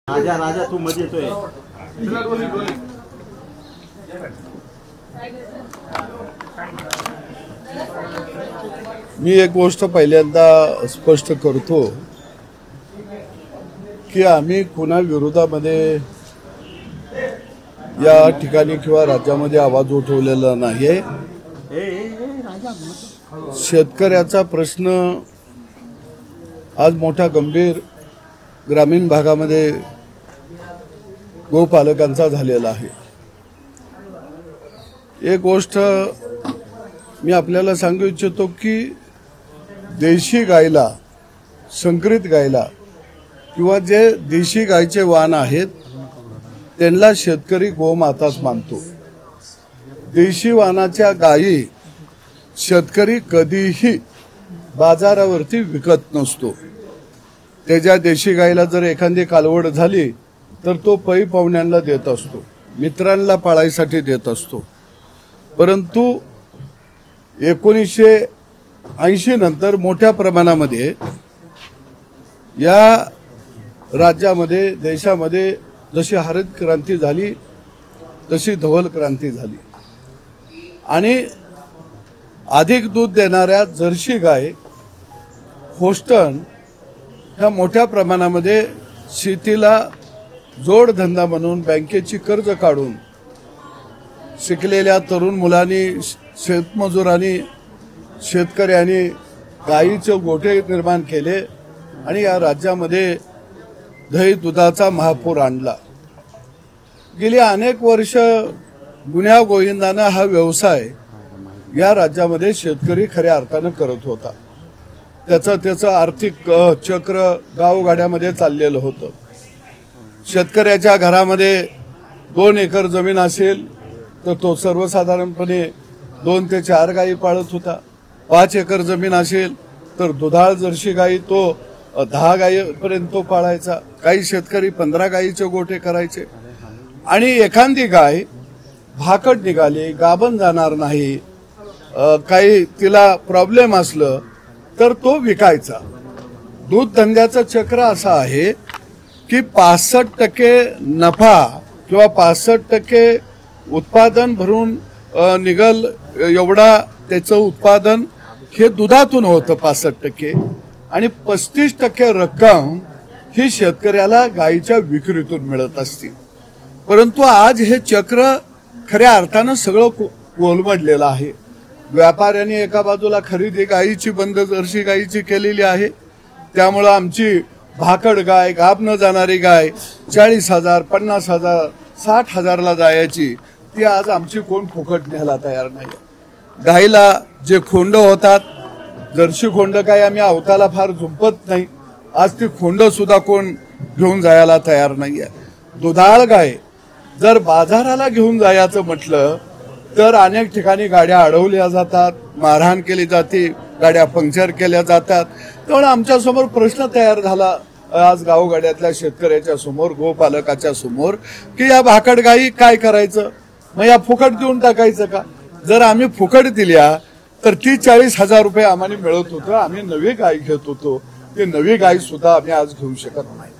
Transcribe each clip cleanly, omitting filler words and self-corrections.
राजा राजा तू मध्ये येतोय. मी एक गोष्ट पहिल्यांदा स्पष्ट करतो की आम्ही कुणा विरोधामध्ये या ठिकाणी किंवा राज्यामध्ये आवाज उठवलेला नाही. शेतकऱ्याचा प्रश्न आज मोठा गंभीर ग्रामीण भागामध्ये गोपालकांचा झालेला आहे. एक गोष्ट मी आपल्याला सांगू इच्छितो की देशी गायला, संकरित गायला किंवा जे देशी गायचे वाण आहेत त्यांना शेतकरी गोमाताच मानतो. देशी वाणाच्या गायी शेतकरी कधीही बाजारावरती विकत नसतो. त्याच्या देशी गायीला जर एखादी कालवड झाली तर तो पै पाहुण्यांना देत असतो, मित्रांना पाळायसाठी देत असतो. परंतु 1980 नंतर मोठ्या प्रमाणामध्ये या राज्यामध्ये, देशामध्ये जशी हरित क्रांती झाली तशी धवल क्रांती झाली आणि अधिक दूध देणाऱ्या जर्सी गाय, होस्टन ह्या मोठ्या प्रमाणामध्ये शेतीला जोडधंदा म्हणून बँकेची कर्ज काढून शिकलेल्या तरुण मुलांनी, शेतमजुरांनी, शेतकऱ्यांनी गायीचे गोठे निर्माण केले आणि या राज्यामध्ये दही दुधाचा महापूर आणला. गेली अनेक वर्ष गुन्ह्या गोविंदानं हा व्यवसाय या राज्यामध्ये शेतकरी खऱ्या अर्थानं करत होता. त्याचं आर्थिक चक्र गावगाड्यामध्ये चाललेलं होतं. शेतकऱ्याच्या घरामध्ये 2 एकर जमीन असेल तर तो सर्वसाधारणपणे 2 ते 4 गायी पाळत होता. 5 एकर जमीन असेल तर दुधाळ जर्सी गायी तो 10 गायीपर्यंत तो पाळायचा. काही शेतकरी 15 गायीचे गोठे करायचे आणि एखादी गाय भाकड निघाली, गाभण जाणार नाही, काही तिला प्रॉब्लेम असलं तर तो विकायचा. दूध धंद्याचं चक्र असं आहे की 65% नफा किंवा 65% उत्पादन भरून निघल एवढा त्याचं उत्पादन हे दुधातून होतं 65% आणि 35% रक्कम ही शेतकऱ्याला गायीच्या विक्रीतून मिळत असते. परंतु आज हे चक्र खऱ्या अर्थानं सगळं कोलमडलेलं आहे. व्यापाऱ्यांनी एका बाजूला खरेदी गायीची बंद, जर्सी गायीची केलेली आहे. त्यामुळं आमची भाकड गाय, गाभ न जाणारी गाय 40,000, 50,000, 60,000ला जायची ती आज आमची कोण फुकट न्यायला तयार नाही. गायीला जे खोंड होतात, जर्सी खोंड काय आम्ही अवताला फार झुंपत नाही, आज ती खोंड सुद्धा कोण घेऊन जायला तयार नाहीये. दुधाळ गाय जर बाजाराला घेऊन जायचं म्हटलं तर अनेक ठिकाणी गाड्या अडवल्या जातात, मारहाण केली जाते, गाड्या पंक्चर केल्या जातात. त्यामुळे आमच्या समोर प्रश्न तयार झाला आज गावगाड्यातल्या शेतकऱ्याच्या समोर, गोपालकाच्या समोर की या भाकड गायी काय करायचं, मग या फुकट देऊन टाकायचं का? जर आम्ही फुकट दिल्या तर 30-40,000 रुपये आम्हाला मिळत होतं, आम्ही नवी गाय घेत होतो, ती नवी गाय सुद्धा आम्ही आज घेऊ शकत नाही.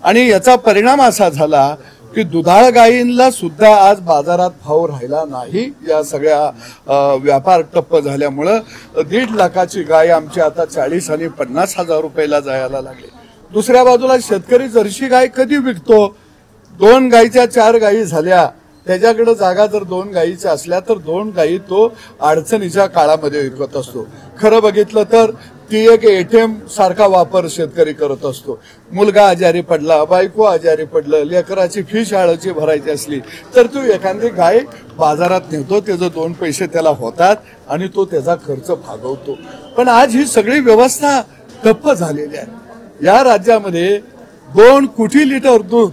आणि याचा परिणाम असा झाला की दुधाळ गायींना सुद्धा आज बाजारात भाव राहिला नाही. या सगळ्या व्यापार ठप्प झाल्यामुळं 1.5 लाखाची गाय आमची आता 40 आणि 50,000 रुपयाला जायला लागली. दुसऱ्या बाजूला शेतकरी जर्सी गाय कधी विकतो? 2 गायीच्या 4 गायी झाल्या, त्याच्याकडे जागा जर 2 गायीच्या असल्या तर 2 गायी तो अडचणीच्या काळामध्ये विकत असतो. खरं बघितलं तर ती एक ATM सारखा वापर शेतकरी करत असतो. मुलगा आजारी पडला, बायको आजारी पडलं, लेकराची फी शाळेची भरायची असली तर तो एखादी गाय बाजारात नेतो, त्याचे 2 पैसे त्याला होतात आणि तो त्याचा खर्च भागवतो. पण आज ही सगळी व्यवस्था ठप्प झालेली आहे. या राज्यामध्ये 2 कोटी लिटर दूध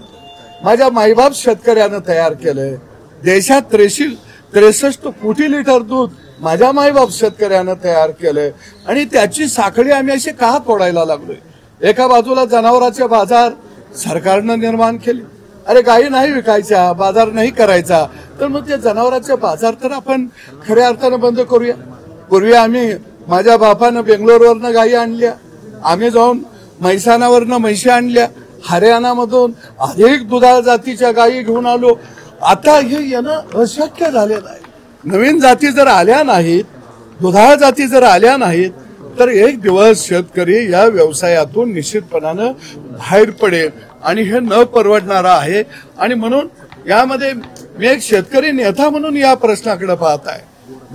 माझ्या मायबाप शेतकऱ्यानं तयार केलंय. देशात 63 कोटी लिटर दूध माझ्या मायबाप शेतकऱ्यानं तयार केलंय आणि त्याची साखळी आम्ही अशी का तोडायला लागलोय? एका बाजूला जनावरांचे बाजार सरकारनं निर्माण केले. अरे गायी नाही विकायच्या, बाजार नाही करायचा, तर मग ते जनावरांचे बाजार तर आपण खऱ्या अर्थानं बंद करूया. पूर्वी आम्ही, माझ्या बापानं बेंगलोरवरनं गायी आणल्या, आम्ही जाऊन म्हैसाणावरनं म्हैशी आणल्या हरियाणामधून अनेक दुधाळ जातीच्या गायी घेऊन आलो. आता हे येणं अशक्य झालेलं आहे. नवीन जाती जर आल्या नाहीत, दुधाळ जाती जर आल्या नाहीत, तर एक दिवस शेतकरी या व्यवसायातून निश्चितपणानं बाहेर पडेल आणि हे न परवडणारं आहे. आणि म्हणून यामध्ये मी एक शेतकरी नेता म्हणून या प्रश्नाकडे पाहत आहे,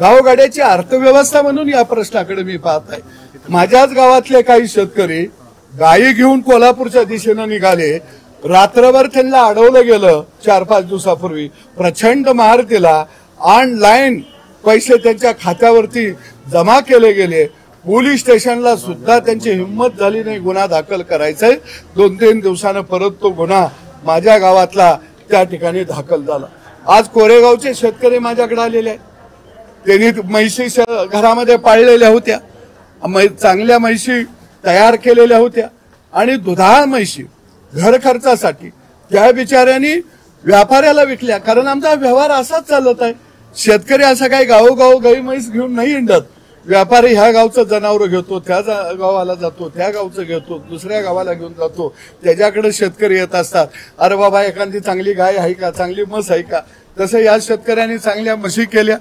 गावगाड्याची अर्थव्यवस्था म्हणून या प्रश्नाकडे मी पाहत आहे. माझ्याच गावातले काही शेतकरी गायी घेऊन कोल्हापूरच्या दिशेनं निघाले. रात्रभर त्यांना अडवलं गेलं. 4-5 दिवसापूर्वी प्रचंड मार दिला. ऑनलाईन पैसे त्यांच्या खात्यावरती जमा केले गेले. पोलीस स्टेशनला सुद्धा त्यांची हिंमत झाली नाही गुन्हा दाखल करायचाय. 2-3 दिवसानं परत तो गुन्हा माझ्या गावातला त्या ठिकाणी दाखल झाला. आज कोरेगावचे शेतकरी माझ्याकडे आलेले आहेत. त्यांनी म्हैशी घरामध्ये पाळलेल्या होत्या, चांगल्या म्हैशी तयार केलेल्या होत्या आणि दुधाळ म्हैशी घर खर्चासाठी त्या बिचाऱ्यांनी व्यापाऱ्याला विकल्या. कारण आमचा व्यवहार असाच चालत आहे. शेतकरी असं काही गावोगाव गाई म्हैस घेऊन नाही हिंडत. व्यापारी ह्या गावचं जनावर घेतो, त्या गावाला जातो, त्या गावचं घेतो, दुसऱ्या गावाला घेऊन जातो. त्याच्याकडे शेतकरी येत असतात. अरे बाबा, एखादी चांगली गाय आहे का, चांगली म्हस आहे का. तसं या शेतकऱ्यांनी चांगल्या म्हशी केल्या.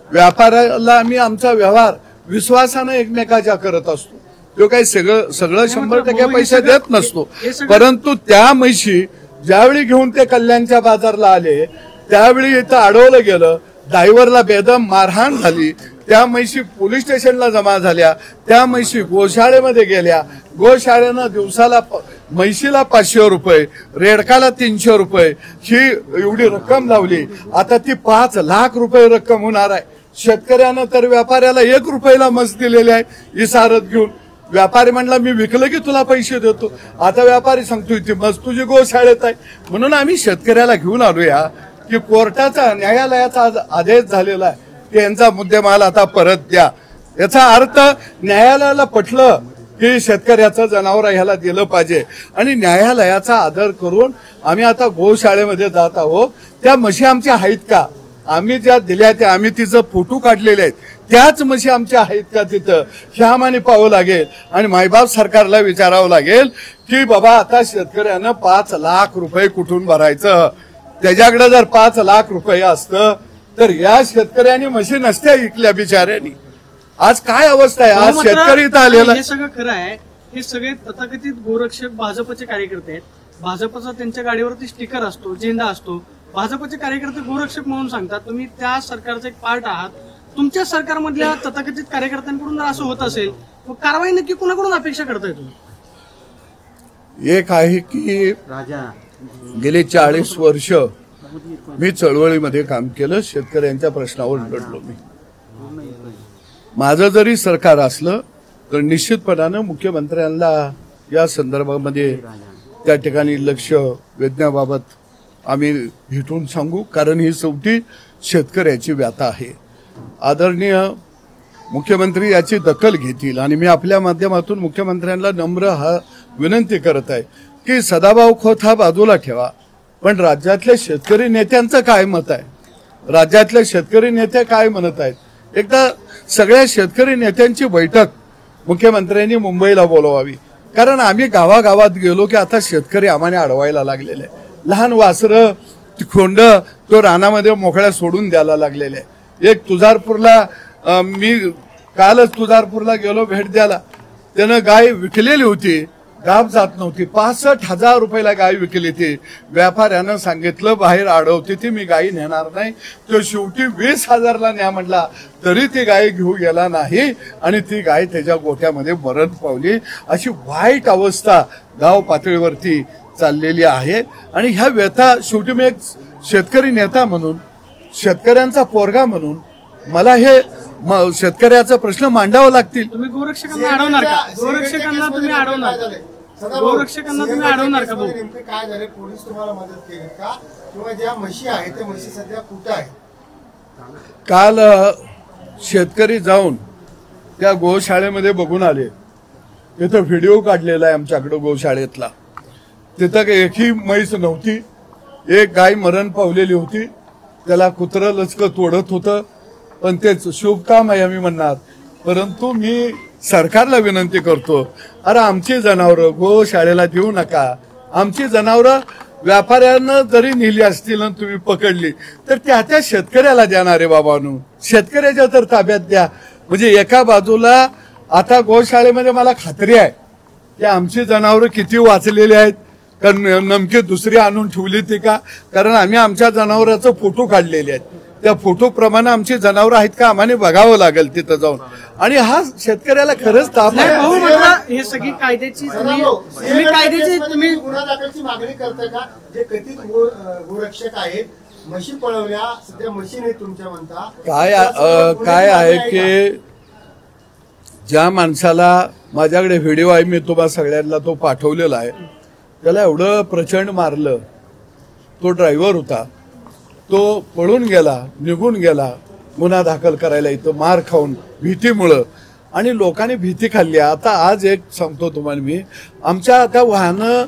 व्यापाराला आम्ही आमचा व्यवहार विश्वासानं एकमेकाच्या करत असतो. तो काही सगळं 100% पैसे देत नसतो. परंतु त्या म्हशी ज्यावेळी घेऊन ते कल्याणच्या बाजारला आले, त्यावेळी इथं अडवलं गेलं. ड्रायव्हरला बेदम मारहाण झाली. त्या म्हैशी पोलीस स्टेशनला जमा झाल्या. त्या म्हैशी गोशाळेमध्ये गेल्या. गोशाळेनं दिवसाला म्हैशीला 500 रुपये, रेडकाला 300 रुपये ही एवढी रक्कम लावली. आता ती 5 लाख रुपये रक्कम होणार आहे. शेतकऱ्यानं तर व्यापाऱ्याला 1 रुपयाला म्हस दिलेली आहे इसारत घेऊन. व्यापारी म्हणला मी विकलं की तुला पैसे देतो. आता व्यापारी सांगतोय ती म्हस तुझी गोशाळेत आहे. म्हणून आम्ही शेतकऱ्याला घेऊन आलोया की कोर्टाचा न्यायालयाचा आदेश झालेला आहे, त्यांचा मुद्देमाल आता परत द्या. याचा अर्थ न्यायालयाला पटलं की शेतकऱ्याचं जनावर ह्याला दिलं पाहिजे आणि न्यायालयाचा आदर करून आम्ही आता गोशाळेमध्ये जात आहोत. त्या म्हशी आमच्या आहेत का, आम्ही ज्या दिल्या त्या आम्ही तिचं फोटो काढलेले आहेत, त्याच म्हशी आमच्या आहेत का तिथं, ह्या आम्हाला पाहावं लागेल. आणि मायबाप सरकारला विचारावं लागेल की बाबा आता शेतकऱ्यानं 5 लाख रुपये कुठून भरायचं. त्याच्याकडे जर 5 लाख रुपये असतं तर या शेतकऱ्यांनी म्हशी नसत्या विकल्या बिचाऱ्यांनी. आज काय अवस्था आहे. आज शेतकरी इथं आलेला. हे सगळं खरं आहे. हे सगळे तथाकथित गोरक्षक भाजपचे कार्यकर्ते आहेत. भाजपचा त्यांच्या गाडीवरती स्टिकर असतो, झेंडा असतो. भाजपचे कार्यकर्ते गोरक्षक म्हणून सांगतात. तुम्ही त्या सरकारचा एक पार्ट आहात. तुमच्या सरकारमधल्या तथाकथित कार्यकर्त्यांकडून जर असं होत असेल मग कारवाई नक्की कुणाकडून अपेक्षा करताय तुम्ही? एक आहे की गेले 40 वर्ष मी चळवळीमध्ये काम केलं. शेतकऱ्यांच्या प्रश्नावर लढलो मी. माझं जरी सरकार असलं तर निश्चितपणानं मुख्यमंत्र्यांना या संदर्भामध्ये त्या ठिकाणी लक्ष वेधण्याबाबत आम्ही भेटून सांगू. कारण ही शेवटी शेतकऱ्याची व्यथा आहे. आदरणीय मुख्यमंत्री याची दखल घेतील आणि मी आपल्या माध्यमातून मुख्यमंत्र्यांना नम्र विनंती करत आहे की सदाभाऊ खोत हा बाजूला ठेवा, पण राज्यातल्या शेतकरी नेत्यांचं काय मत आहे, राज्यातले शेतकरी नेते काय म्हणत आहेत, एकदा सगळ्या शेतकरी नेत्यांची बैठक मुख्यमंत्र्यांनी मुंबईला बोलवावी. कारण आम्ही गावागावात गेलो की आता शेतकरी आम्हाला अडवायला लागलेले आहे. लहान वासरं खोंड तो रानामध्ये मोकळ्या सोडून द्यायला लागलेले आहे. एक तुळजापूरला मी कालच तुळजापूरला गेलो भेट द्यायला. त्यानं गाय विकलेली होती, गाव जात नव्हती. 65,000 रुपयाला गाय विकली ती. व्यापाऱ्यानं सांगितलं बाहेर अडवते ती, मी गाय नेणार नाही. तो शेवटी 20,000ला न्या म्हटला तरी ती गाय घेऊ गेला नाही आणि ती गाय त्याच्या गोठ्यामध्ये मरण पावली. अशी वाईट अवस्था गाव पातळीवरती चाललेली आहे. आणि ह्या व्यथा शेवटी मी एक शेतकरी नेता म्हणून, शेतकऱ्यांचा पोरगा म्हणून मला हे शेतकऱ्याचा प्रश्न मांडावा लागतील. तुम्ही गोरक्षकांना अडवणार का? गोरक्षकांना तुम्ही अडवणार का? नेमकं काय झालं? पोलीस तुम्हाला मदत केली का किंवा ज्या म्हशी आहेत त्या म्हशी सध्या कुठं आहेत? काल शेतकरी जाऊन त्या गोशाळेमध्ये बघून आले. तिथं व्हिडिओ काढलेला आहे आमच्याकडे गोशाळेतला. तिथं एकही म्हैस नव्हती. एक गाय मरण पावलेली होती. त्याला कुत्रं लचकं तोडत होतं. पण तेच शुभ काम आहे आम्ही म्हणणार. परंतु मी सरकारला विनंती करतो, अरे आमची जनावरं गोशाळेला देऊ नका. आमची जनावरं व्यापाऱ्यांना जरी नेली असतील ना तुम्ही पकडली तर त्या शेतकऱ्याला देणार आहे बाबांनो, शेतकऱ्याच्या तर ताब्यात द्या. म्हणजे एका बाजूला आता गोशाळेमध्ये मला खात्री आहे की आमची जनावरं किती वाचलेली आहेत, कारण नमकी दुसरी आणून ठेवली ती का, कारण आम्ही आमच्या जनावरांचं फोटो काढलेले आहेत. त्या फोटो प्रमाणे आमची जनावरं आहेत का आम्हाला बघावं लागेल तिथं जाऊन. आणि हा शेतकऱ्याला खरंच ताप आहे. भाऊ म्हटलं हे सगळी कायद्याची तुम्ही गुन्हा दाखलची मागणी करता का? जे कथित गोरक्षक आहेत, म्हशी पळवल्या, सध्या म्हशी नाही तुमच्या म्हणता, काय आहे की ज्या माणसाला माझ्याकडे व्हिडिओ आहे, मी तुम्हाला सगळ्यांना तो पाठवलेला आहे, त्याला एवढं प्रचंड मारलं. तो ड्रायव्हर होता, तो पळून गेला, निघून गेला गुन्हा दाखल करायला इथं मार खाऊन भीतीमुळं, आणि लोकांनी भीती खाल्ली. आता आज एक सांगतो तुम्हाला मी, आमच्या आता वाहनं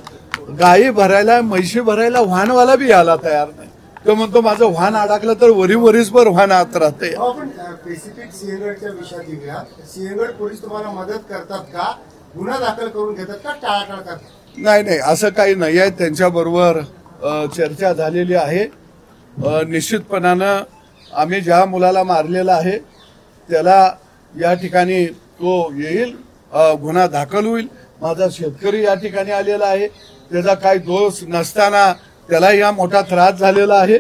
गायी भरायला म्हैशी भरायला वाहनवाला बी यायला तयार नाही. तो म्हणतो माझं वाहन अडकलं तर वरीवरीसभर वाहन आत राहते. आपण स्पेसिफिक सिंहगडच्या विषयात येऊया. सिंहगड पोलीस तुम्हाला मदत करतात का? गुन्हा दाखल करून घेतात का टाळाटाळ करतात? नाही असं काही नाही आहे. त्यांच्याबरोबर चर्चा झालेली आहे. निश्चितपणानं आम्ही ज्या मुलाला मारलेला आहे त्याला या ठिकाणी तो येईल, गुन्हा दाखल होईल. माझा शेतकरी या ठिकाणी आलेला आहे, त्याचा काही दोष नसताना त्याला या मोठा त्रास झालेला आहे.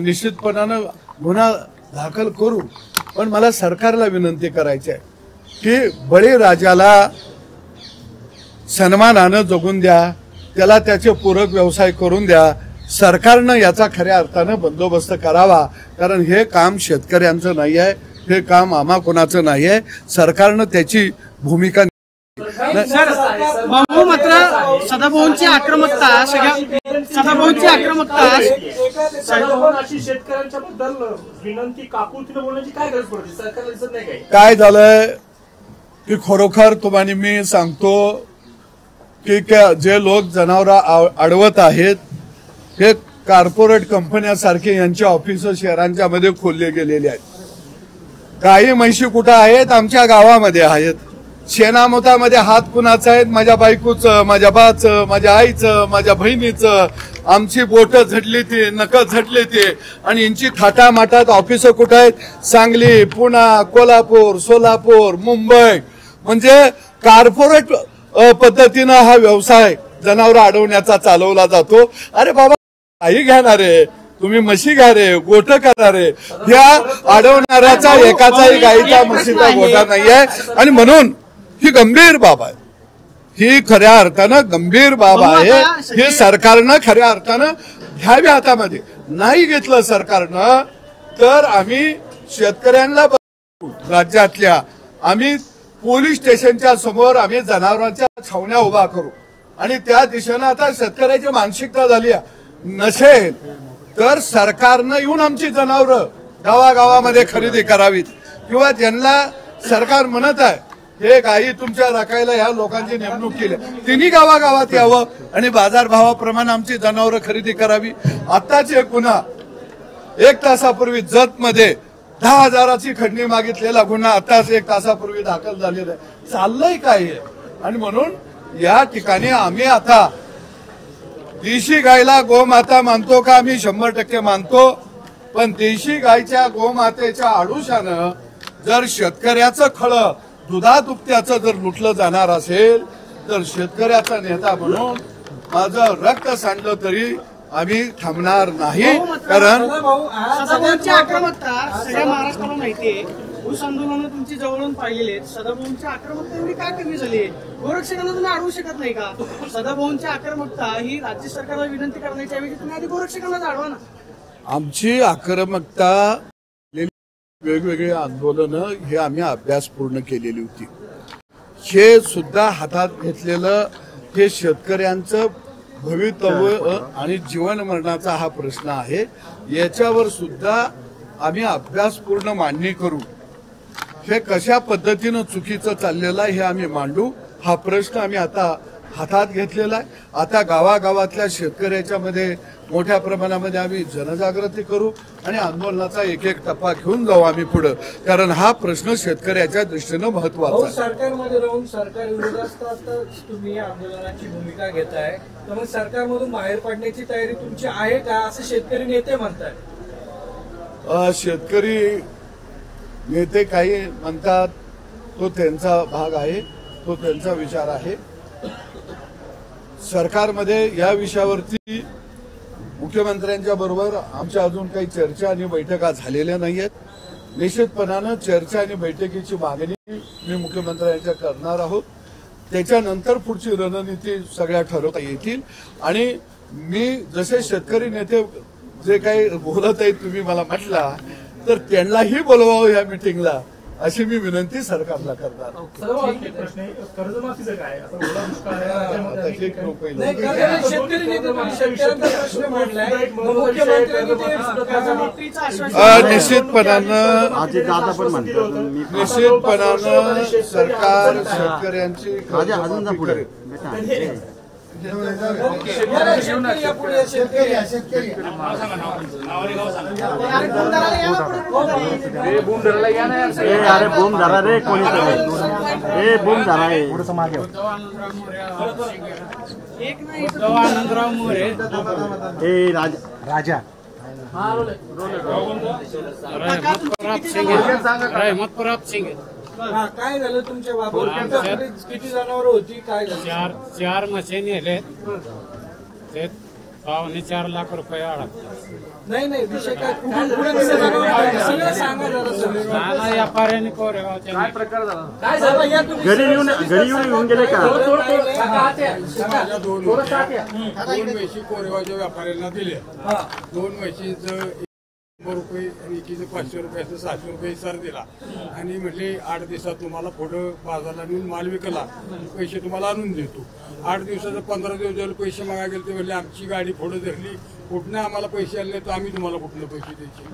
निश्चितपणानं गुन्हा दाखल करू. पण मला सरकारला विनंती करायची आहे की बळीराजाला सन्मानानं जगून द्या, त्याला त्याचे पूरक व्यवसाय करून द्या. सरकारनं याचा खऱ्या अर्थानं बंदोबस्त करावा, कारण हे काम शेतकऱ्यांचं नाही आहे, हे काम आम्हा कोणाचं नाही आहे. सरकारनं त्याची भूमिका भाऊ मात्र सदाभाऊंची आक्रमकता सदाभाऊंची आक्रमकता शेतकऱ्यांच्या बद्दल विनंती काकुळतीने बोलण्याची काय गरज पडते? सरकारला दिसत नाही काय झालंय की खरोखर तुम्हाला मी सांगतो की जे लोक जनावरं अडवत आहेत हे कॉर्पोरेट कंपन्यासारखे यांचे ऑफिस शहरांच्या मध्ये खोलले गेलेले आहेत. काही म्हशी कुठं आहेत? आमच्या गावामध्ये आहेत. शेणामोतामध्ये हात कुणाचा आहेत? माझ्या बायकोचं, माझ्या बाचं, माझ्या आईचं, माझ्या बहिणीचं. आमची बोटं झटली ती, नकं झटली ती, आणि यांची थाटामाटात ऑफिस कुठं आहेत? सांगली, पुणा, कोल्हापूर, सोलापूर, मुंबई. म्हणजे कॉर्पोरेट पद्धतीनं हा व्यवसाय जनावर अडवण्याचा चालवला जातो. अरे बाबा, काही घेणार आहे तुम्ही, म्हशी घ्या रे, गोट करा रे. ह्या अडवणाऱ्याचा एकाचाही गाईचा म्हशीचा गोटा नाहीये. आणि म्हणून ही गंभीर बाब आहे, ही खऱ्या अर्थानं गंभीर बाब आहे. हे सरकारनं खऱ्या अर्थानं घ्यावी हातामध्ये. नाही घेतलं सरकारनं तर आम्ही शेतकऱ्यांना राज्यातल्या आम्ही पोलीस स्टेशनच्या समोर आम्ही जनावरांच्या छावण्या उभा करू. आणि त्या दिशेनं आता शेतकऱ्याची मानसिकता झाली नसेल तर सरकारनं येऊन आमची जनावरं गावागावामध्ये खरेदी करावीत, किंवा ज्यांना सरकार म्हणत आहे हे गायी तुमच्या राखायला ह्या लोकांची नेमणूक केली, तिन्ही गावागावात यावं आणि बाजारभावाप्रमाणे आमची जनावरं खरेदी करावी. आत्ताच एक गुन्हा 1 तासापूर्वी जतमध्ये 10,000ची खंडणी मागितलेला गुन्हा आताच 1 तासापूर्वी दाखल झालेला आहे. चाललंय काय? आणि म्हणून या ठिकाणी आम्ही आता देशी गायला गोमाता मानतो का? आम्ही 100% मानतो. पण देशी गायच्या गोमातेच्या आडुशानं जर शेतकऱ्याचं खळं दुधादुभत्याचं जर लुटलं जाणार असेल तर शेतकऱ्याचा नेता म्हणून माझं रक्त सांडलं तरी आम्ही थांबणार नाही. कारण सदाभाऊंची आक्रमकता सगळ्या महाराष्ट्राला माहितीये. ऊस आंदोलन तुमची जवळून पाहिलेले आहेत. सदाभाऊंची आक्रमकता एवढी का कमी झाली आहे? गोरक्षकांना तुम्ही अडवू शकत नाही का? सदाभाऊंची आक्रमकता ही राज्य सरकारला विनंती करण्याच्या ऐवजी तुम्ही आधी गोरक्षकांना अडवा ना. आमची आक्रमकता वेगवेगळे आंदोलनं हे आम्ही अभ्यास पूर्ण केलेली होती. हे सुद्धा हातात घेतलेलं हे शेतकऱ्यांचं भवितव्य आणि जीवन मरणाचा हा प्रश्न आहे. याच्यावर सुद्धा आम्ही अभ्यासपूर्ण मांडणी करू. हे कशा पद्धतीनं चुकीचं चाललेलं आहे हे आम्ही मांडू. हा प्रश्न आम्ही आता हातात घेतलेला आहे. आता गावागावातल्या शेतकऱ्याच्या मध्ये मोठ्या प्रमाणामध्ये आम्ही जनजागृती करू आणि आंदोलनाचा एक एक टप्पा घेऊन जाऊ आम्ही पुढे, कारण हा प्रश्न शेतकऱ्याच्या दृष्टीनं महत्वाचा आहे. सरकारमध्ये राहून सरकार विरोधात तुम्ही आंदोलनाची भूमिका घेताय, तर मग सरकारमधून बाहेर पडण्याची तयारी तुमची आहे का, असं शेतकरी नेते म्हणतात. शेतकरी नेते काही म्हणतात, तो त्यांचा भाग आहे, तो त्यांचा विचार आहे. सरकारमध्ये या विषयावरती मुख्यमंत्र्यांच्या बरोबर आमच्या अजून काही चर्चा आणि बैठका झालेल्या नाहीयेत. निश्चितपणानं चर्चा आणि बैठकीची मागणी मी मुख्यमंत्र्यांच्या करणार आहोत. त्याच्यानंतर पुढची रणनीती सगळ्या ठरवता येतील. आणि मी जसे शेतकरी नेते जे काही बोलत आहेत तुम्ही मला म्हटला, तर त्यांनाही बोलवावं या मिटिंगला अशी मी विनंती सरकारला करणार. कर्जमाफीचं काय आता ओला दुष्काळ आहे राज्यामध्ये आता एक रुपये नाही, कारण शेतकरी नेते शेतकऱ्यांचा प्रश्न मांडलाय, मुख्यमंत्र्यांनी ते कर्जमाफीचं आश्वासन निश्चितपणानं दादा पण म्हणतात निश्चितपणानं सरकार शेतकऱ्यांची कर्जमाफी करेल. शेतकरी अरे बूम धरा रे कोणी ए बूम धरा आहे थोडंसं मागे आनंदराव मोरे ए राजा काय झालं तुमच्या बाबा, किती जनावर होती, काय झालं? चार मशीन नेले ते 4.25 लाख रुपये अडकले. नाही विषय काय, कुठून सगळं सांगा जरा सगळं. नाना व्यापाऱ्यांनी कोरेगावच्या काय झालं या तुम्ही घरी येऊन गेले का? दोन म्हशी कोरेगावच्या व्यापाऱ्यांना दिल्या. 2 म्हशीचं 100 रुपये आणि एकीचं 500 रुपयाचं 700 रुपये सर दिला आणि म्हटले 8 दिवसात तुम्हाला पुढं बाजारला नेऊन माल विकला पैसे तुम्हाला आणून देतो. 8 दिवसाचं 15 दिवस जर पैसे मागा गेले ते म्हणले आमची गाडी पुढं धरली, कुठनं आम्हाला पैसे आले तर आम्ही तुम्हाला कुठनं पैसे द्यायचे.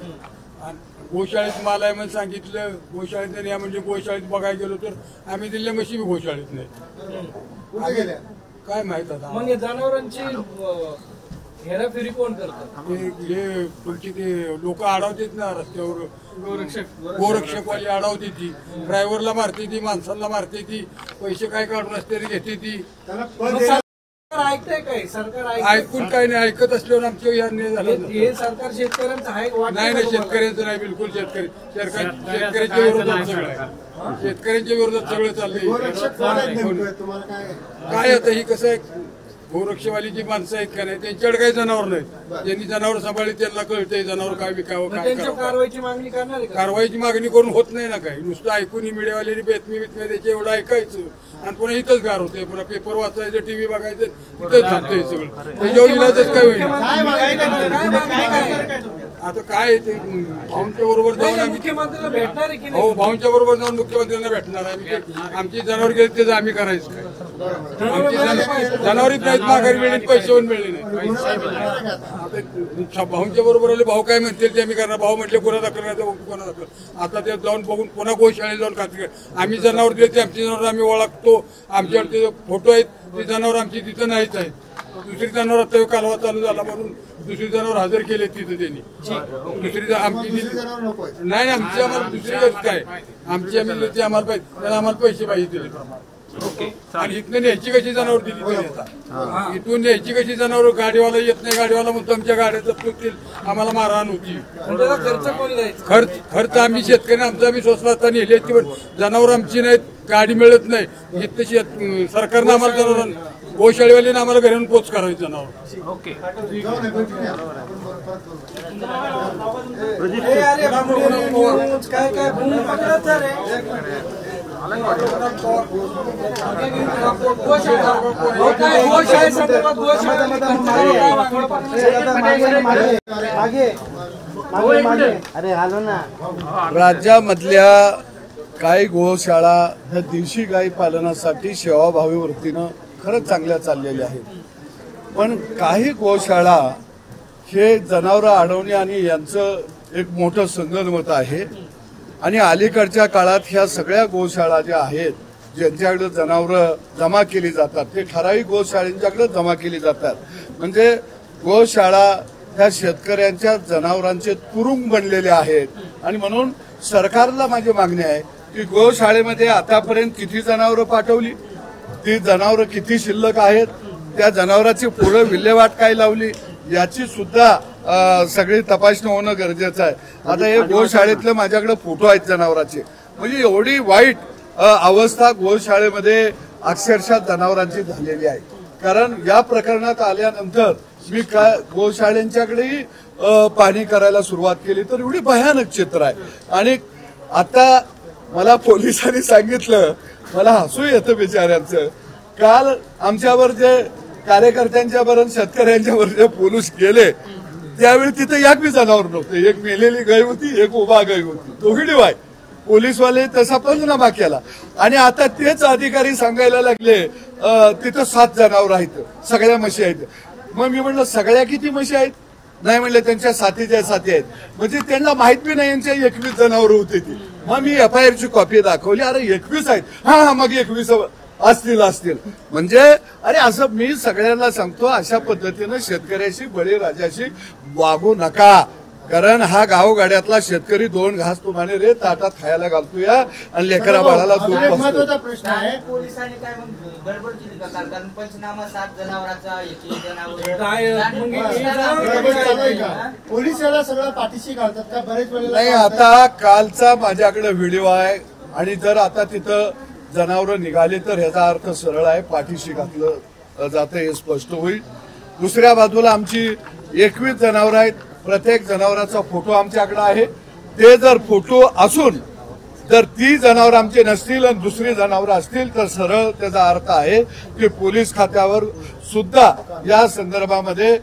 आणि गोशाळेत माल आहे म्हणून सांगितलं, गोशाळेत नाही म्हणजे गोशाळेत बघायला गेलो तर आम्ही दिल्या म्हशी बी गोशाळेत नाही. काय माहित आता मग जनावरांची हेराफेरी कोण करतात? हे तुमची ते लोक अडवतात ना रस्त्यावर, गोरक्षकवाली अडवते ती, ड्रायव्हरला मारते ती, माणसाला मारते ती, पैसे काय काढून असते घेते ती. सरकार ऐकतंय काय? सरकार ऐकून काय नाही, ऐकत असल्यावर आमच्या या नाही झालं. हे सरकार शेतकऱ्यांचं आहे का? नाही नाही, शेतकऱ्यांचं नाही, बिलकुल शेतकऱ्यांच्या विरोधात सगळं आहे. शेतकऱ्यांच्या विरोधात सगळं चाललंय. तुम्हाला काय आता ही कसं आहे, गोरक्षवाली जी माणसं आहेत का नाही त्यांच्याकडे काही जनावर नाहीत. ज्यांनी जनावर सांभाळली त्यांना कळतंय जनावर काय विकावं काय त्यांच्या करावं. कारवाईची मागणी करणार आहे का? कारवाईची मागणी करून होत नाही ना काही, नुसतं ऐकून मीडियावाल्यांनी बेतमी द्यायचे एवढं ऐकायचं आणि पुन्हा इथंच गार होते, पुन्हा पेपर वाचायचं, टीव्ही बघायचं, इथंच थांबतंय सगळं. त्याच्यावर इलाजच काय होईल. आता काय ते भाऊंच्या बरोबर जाऊन आम्ही मुख्यमंत्र्यांना भेटणार आहे की हो भाऊंच्या बरोबर जाऊन मुख्यमंत्र्यांना भेटणार आहे. आमची जनावर गेली त्याचं आम्ही करायचं काय? आमची जनावरीच नाहीत, माघारी मिळेल, पैसे होऊन मिळले नाही. आता भाऊंच्या बरोबर आले, भाऊ काय म्हणतील ते आम्ही करणार. भाऊ म्हटले कोणा दाखल करायचं, कोणा दाखल. आता ते जाऊन बघून पुन्हा गोशाळेत जाऊन खात्री आम्ही जनावर दिले ते आमची जनावर आम्ही ओळखतो, आमच्याकडे ते फोटो आहेत, ते जनावर आमची तिथं नाहीच आहेत. दुसरी जनावर आता कालवा चालू झाला म्हणून दुसरी जनावर हजर केले तिथं त्यांनी. दुसरी आमची नाही, आमची आम्हाला दुसरी गोष्ट काय, आमची आम्ही ते आम्हाला पाहिजे, त्याला आम्हाला पैसे पाहिजे दिले. आणि इथनं न्यायची कशी जनावर दिली तरी आता इथून न्यायची कशी जनावर, गाडीवाला येत नाही, गाडीवाला म्हणतो आमच्या गाड्याचं चुकतील, आम्हाला मारहाण होती. खर्च आम्ही शेतकरी आमचं आम्ही स्वस्तात नेली असती, पण जनावर आमची नाहीत, गाडी मिळत नाही. इथं सरकारनं आम्हाला जनावर गोशाळेवालीने आम्हाला घरून पोच करायचं जनावर. काय काय अरे आलो ना. राज्यामधल्या काही गोशाळा ह्या देशी गाई पालनासाठी सेवाभावी वृत्तीनं खरंच चांगल्या चाललेल्या आहेत. पण काही गोशाळा हे जनावरं अडवणे आणि यांचं एक मोठं संगनमत आहे. आणि अलीकडच्या काळात ह्या सगळ्या गोशाळा ज्या आहेत ज्यांच्याकडे जनावरं जमा केली जातात ते ठराविक गोशाळांच्याकडे जमा केली जातात. म्हणजे गोशाळा ह्या शेतकऱ्यांच्या जनावरांचे तुरुंग बनलेले आहेत. आणि म्हणून सरकारला माझी मागणी आहे की गोशाळेमध्ये आतापर्यंत किती जनावरं पाठवली, ती जनावरं किती शिल्लक आहेत, त्या जनावरांची पुढे विल्हेवाट काय लावली याची सुद्धा सगळी तपासणी होणं गरजेचं आहे. आता हे गोशाळेतले माझ्याकडे फोटो आहेत जनावरांचे. म्हणजे एवढी वाईट अवस्था गोशाळेमध्ये अक्षरशः जनावरांची झालेली आहे. कारण या प्रकरणात आल्यानंतर मी काय गोशाळेंच्याकडेही पाहणी करायला सुरुवात केली तर एवढी भयानक चित्र आहे. आणि आता मला पोलिसांनी सांगितलं, मला हसू येतं बिचाऱ्यांचं. काल आमच्यावर जे कार्यकर्त्यांच्या बरोबर शेतकऱ्यांच्यावर जे पोलीस गेले त्यावेळी तिथे एक बी जनावर नव्हते. एक मेलेली गाय होती, एक उभा गाय होती, दोघी डिवाय. पोलीसवाले तसा पंचनामा केला आणि आता तेच अधिकारी सांगायला लागले तिथं 7 जनावर आहेत, सगळ्या म्हशी आहेत. मग मी म्हणलं सगळ्या किती म्हशी आहेत? नाही म्हणले त्यांच्या साथीच्या साथी आहेत. म्हणजे त्यांना माहित बी नाही यांच्या 21 जनावर होती ती. मग मी FIR ची कॉपी दाखवली, अरे 21 आहेत. हा मग 21 असतील. म्हणजे अरे असं मी सगळ्यांना सांगतो, अशा पद्धतीनं शेतकऱ्याशी बळीराजाशी वागू नका. कारण हा गावगाड्यातला शेतकरी 2 घास तुम्हाला रे ताटात खायला घालतो या आणि लेकरा बाळाला दूध एक पाजतो. महत्वाचा प्रश्न आहे, पोलिसांनी काय मग गडबड केली का? कारण पंचनामा 7 जनावरांचा, 1 जनावर काय मग हे गडबड चालू आहे का? पोलीस याला सगळं पाठीशी घालतात का? बरेच वेळेला नाही, आता कालचा माझ्याकडे व्हिडिओ आहे आणि जर आता तिथं जनावरं निघाले तर ह्याचा अर्थ सरळ आहे, पाठीशी घातलं जातं हे स्पष्ट होईल. दुसऱ्या बाजूला आमची 21 जनावरं आहेत. प्रत्येक जनावराचा फोटो आमच्याकडे आहे. ते जर फोटो असून जर ती जनावर आमचे नसतील आणि दुसरी जनावर असतील तर सरळ त्याचा अर्थ आहे की पोलीस खात्यावर सुद्धा या संदर्भामध्ये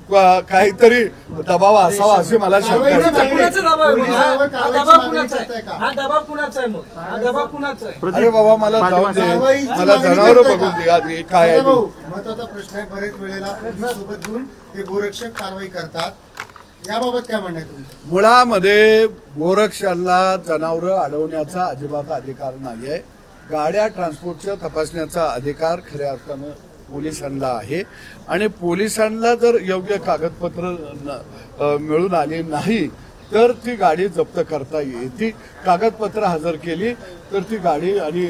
काहीतरी दबाव असावा अशी मला शंका आहे. कुणाचा दबाव आहे? हा दबाव कुणाचा आहे? हा दबाव कुणाचा आहे? मग हा दबाव कुणाचा आहे? अरे बाबा मला जाऊन दे, मला जनावर बघून दे आधी काय आहे. महत्वाचा प्रश्न आहे, बरेच वेळेला पोलीस सोबत घेऊन ते गोरक्षक कारवाई करतात, याबाबत काय म्हणणं आहे तुमचं? मुळामध्ये गोरक्षकांना जनावरं अडवण्याचा अजिबात अधिकार नाहीये. गाड्या ट्रान्सपोर्टच्या तपासण्याचा अधिकार खऱ्या अर्थानं पोलिसांना आहे. आणि पोलिसांना जर योग्य कागदपत्र मिळून आली नाही तर ती गाडी जप्त करता येईल. ती कागदपत्र हजर केली तर ती गाडी आणि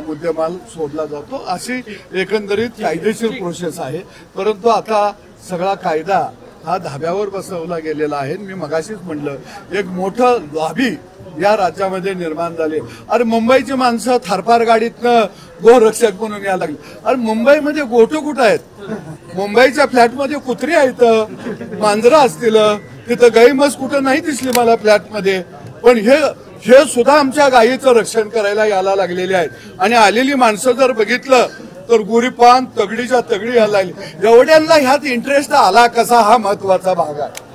मुद्देमाल सोडला जातो. अशी एकंदरीत कायदेशीर प्रोसेस आहे. परंतु आता सगळा कायदा हा धाब्यावर बसवला गेलेला आहे. मी मगाशीच म्हणलं एक मोठं लॉबी या राज्यामध्ये निर्माण झाले. अरे मुंबईची माणसं थारपार गाडीतनं गोरक्षक म्हणून यायला लागली. अरे मुंबईमध्ये गोटो कुठं आहेत? मुंबईच्या फ्लॅटमध्ये कुत्री आहेत, मांजरं असतील, तिथं गाई म्हस कुठं नाही दिसली मला फ्लॅटमध्ये. पण हे सुद्धा आमच्या गायीचं रक्षण करायला यायला लागलेले आहेत. आणि आलेली माणसं जर बघितलं तर गुरीपान तगडीच्या तगडी यायला लागली. एवढ्यांना ह्यात इंटरेस्ट आला कसा हा महत्वाचा भाग आहे.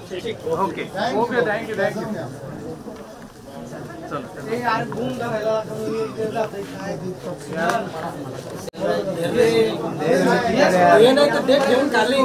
हे नाही तर ते घेऊन खाली